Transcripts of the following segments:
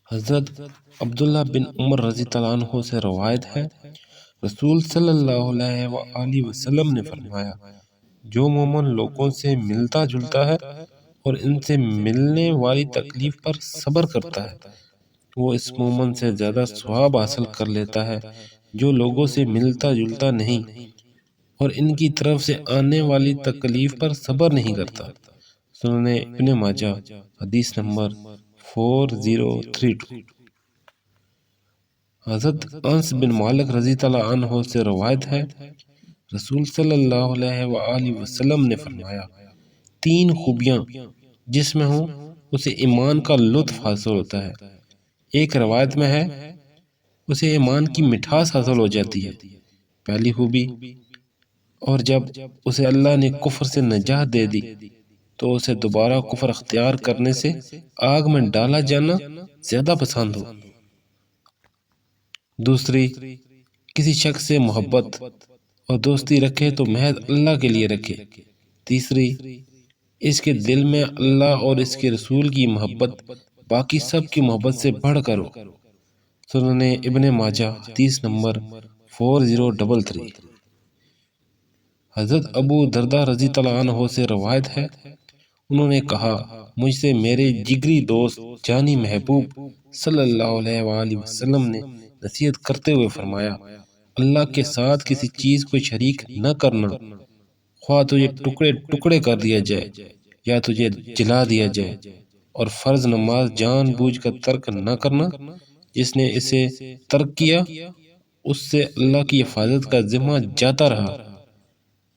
حضرت عبداللہ بن عمر رضی اللہ عنہ سے روایت ہے، رسول صلی اللہ علیہ وآلہ وسلم نے فرمایا، جو مومن لوگوں سے ملتا جلتا ہے اور ان سے ملنے والی تکلیف پر صبر کرتا ہے، وہ اس مومن سے زیادہ ثواب حاصل کر لیتا ہے جو لوگوں سے ملتا جلتا نہیں اور ان کی طرف سے آنے والی تکلیف پر صبر نہیں کرتا۔ سنن ابن ماجہ، حدیث نمبر 4032۔ حضرت انس بن مالک رضی اللہ عنہ سے روایت ہے، رسول صلی اللہ علیہ وآلہ وسلم نے فرمایا، 3 خوبیاں جس میں ہوں اسے ایمان کا لطف حاصل ہوتا ہے۔ ایک روایت میں ہے، اسے ایمان کی مٹھاس حاصل ہو جاتی ہے۔ پہلی خوبی، اور جب اسے اللہ نے کفر سے نجات دے دی تو اسے دوبارہ کفر اختیار کرنے سے آگ میں ڈالا جانا زیادہ پسند ہو۔ دوسری، کسی شخص سے محبت اور دوستی رکھے تو محض اللہ کے لیے رکھے۔ تیسری، اس کے دل میں اللہ اور اس کے رسول کی محبت باقی سب کی محبت سے بڑھ کر ہو۔ سنن ابن ماجہ، حدیث نمبر 4033۔ حضرت ابو درداء رضی اللہ عنہ سے روایت ہے، انہوں نے کہا، مجھ سے میرے جگری دوست جانی محبوب صلی اللہ علیہ وآلہ وسلم نے نصیحت کرتے ہوئے فرمایا، اللہ کے ساتھ کسی چیز کو شریک نہ کرنا، خواہ تجھے ٹکڑے ٹکڑے کر دیا جائے یا تجھے جلا دیا جائے، اور فرض نماز جان بوجھ کر ترک نہ کرنا، جس نے اسے ترک کیا اس سے اللہ کی حفاظت کا ذمہ جاتا رہا،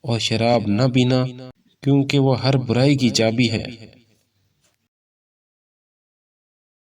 اور شراب نہ پینا کیونکہ وہ ہر برائی کی چابی ہے۔